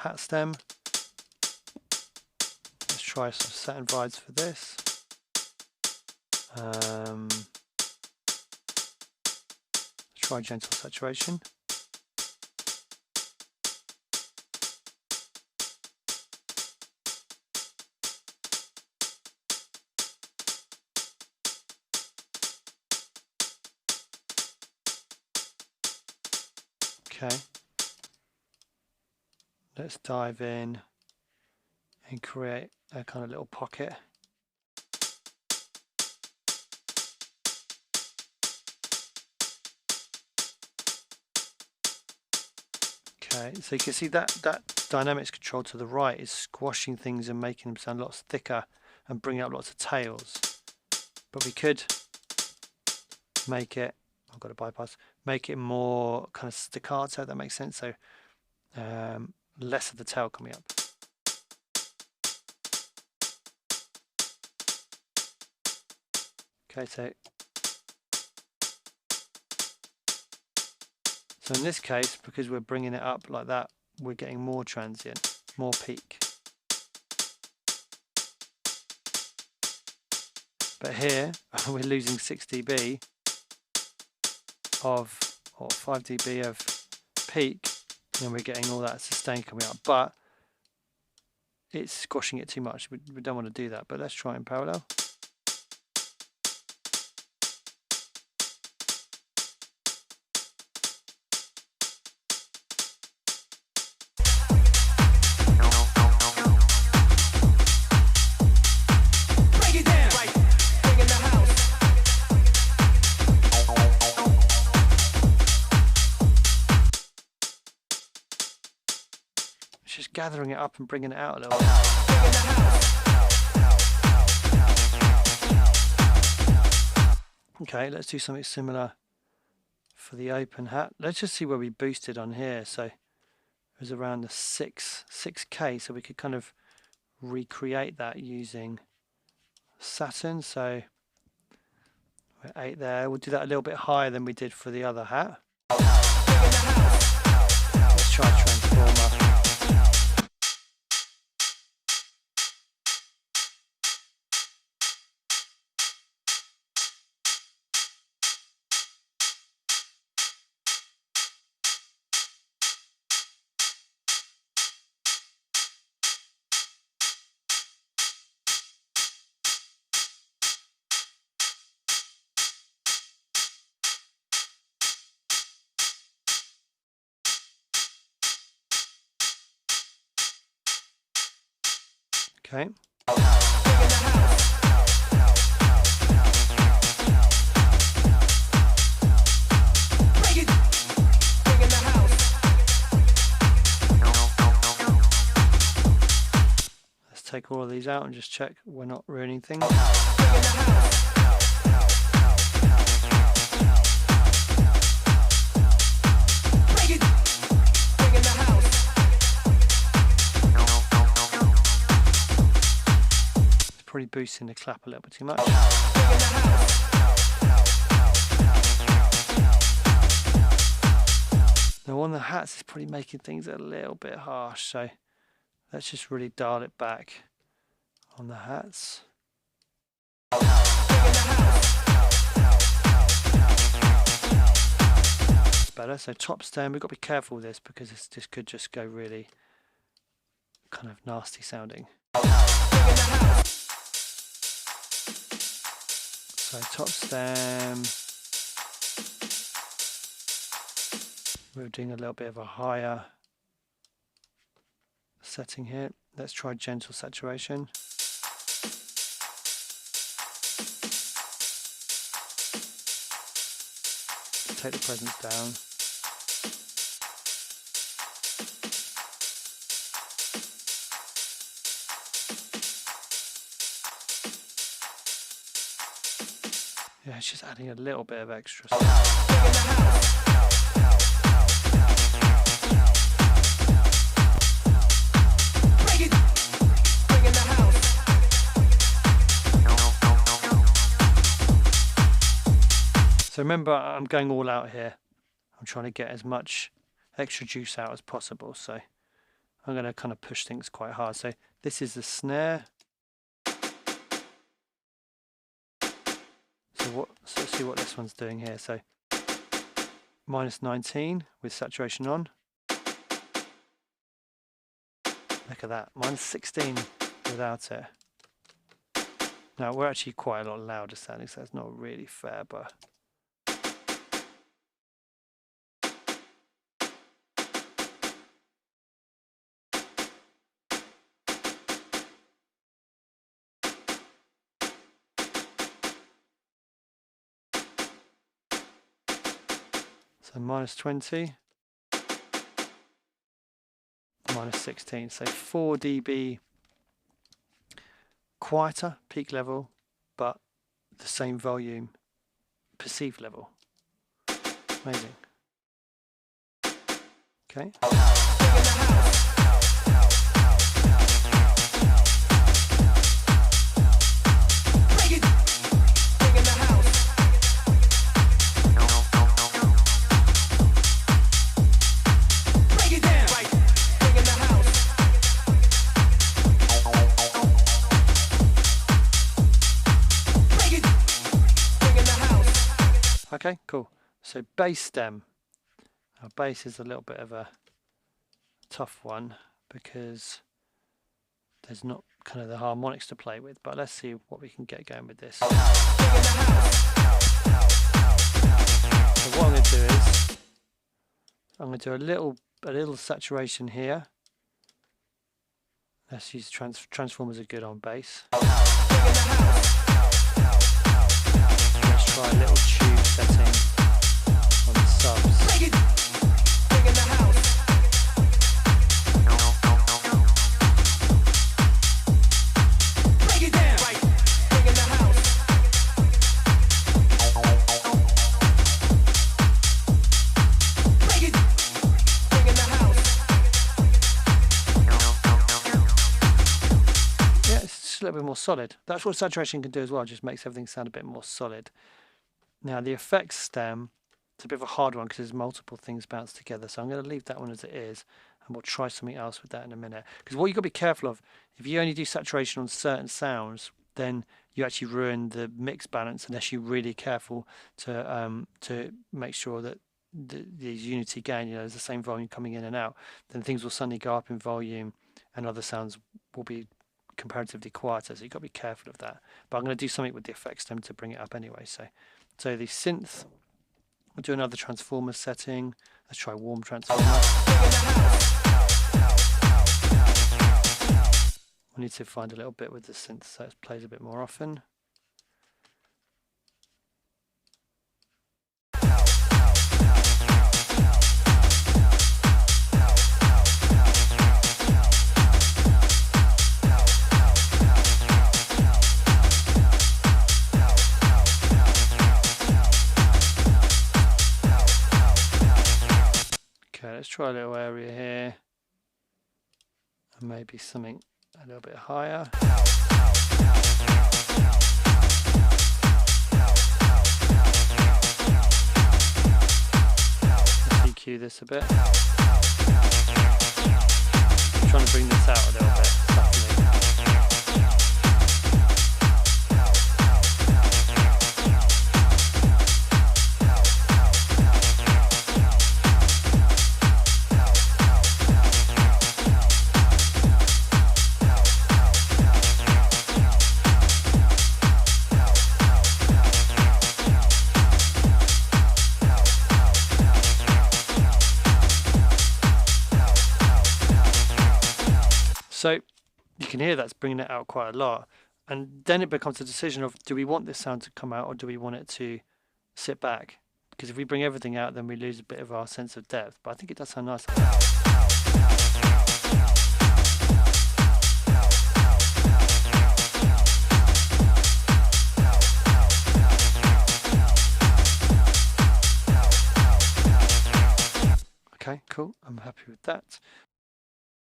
hat stem. Let's try some satin vibes for this. Try gentle saturation. Okay, let's dive in and create a kind of little pocket. Okay, so you can see that dynamics control to the right is squashing things and making them sound lots thicker and bringing up lots of tails. But we could make it, I've got to bypass, make it more kind of staccato, if that makes sense. So less of the tail coming up. Okay, so in this case, because we're bringing it up like that, we're getting more transient, more peak. But here, we're losing 6 dB of, or 5 dB of peak, and we're getting all that sustain coming up. But it's squashing it too much. We don't want to do that, but let's try in parallel. Just gathering it up and bringing it out a little bit. Okay, let's do something similar for the open hat. Let's just see where we boosted on here. So it was around the 6K, so we could kind of recreate that using Saturn. So we're 8 there. We'll do that a little bit higher than we did for the other hat. Let's try Transformer. Okay. Let's take all of these out and just check we're not ruining things. Probably boosting the clap a little bit too much. Now on the hats, it's probably making things a little bit harsh, so let's just really dial it back on the hats. It's better. So top stem, we've got to be careful with this because this could just go really kind of nasty sounding. So top stem, we're doing a little bit of a higher setting here. Let's try gentle saturation. Take the presence down. Yeah, it's just adding a little bit of extra stuff. So remember, I'm going all out here. I'm trying to get as much extra juice out as possible. So I'm going to kind of push things quite hard. So this is the snare. So let's see what this one's doing here. So minus 19 with saturation on. Look at that, minus 16 without it. Now we're actually quite a lot louder sounding, so that's not really fair, but so minus 20, minus 16, so 4 dB quieter peak level, but the same volume perceived level. Amazing. Okay. Okay, cool. So bass stem. Now bass is a little bit of a tough one because there's not kind of the harmonics to play with, but let's see what we can get going with this. So what I'm going to do is I'm going to do a little saturation here. Let's use transformers are good on bass. Let's try a little tube setting on the subs. Yeah, it's just a little bit more solid. That's what saturation can do as well, just makes everything sound a bit more solid. Now the effects stem, it's a bit of a hard one because there's multiple things bounced together, so I'm going to leave that one as it is and we'll try something else with that in a minute. Because what you've got to be careful of, if you only do saturation on certain sounds, then you actually ruin the mix balance unless you're really careful to make sure that these unity gain, you know, there's the same volume coming in and out, then things will suddenly go up in volume and other sounds will be comparatively quieter, so you've got to be careful of that. But I'm going to do something with the effects stem to bring it up anyway. So the synth, we'll do another transformer setting. Let's try warm transformer. We need to find a little bit with the synth so it plays a bit more often. Let's try a little area here and maybe something a little bit higher. EQ this a bit. I'm trying to bring this out a little bit. So you can hear that's bringing it out quite a lot, and then it becomes a decision of, do we want this sound to come out or do we want it to sit back? Because if we bring everything out, then we lose a bit of our sense of depth, but I think it does sound nice. Okay, cool, I'm happy with that.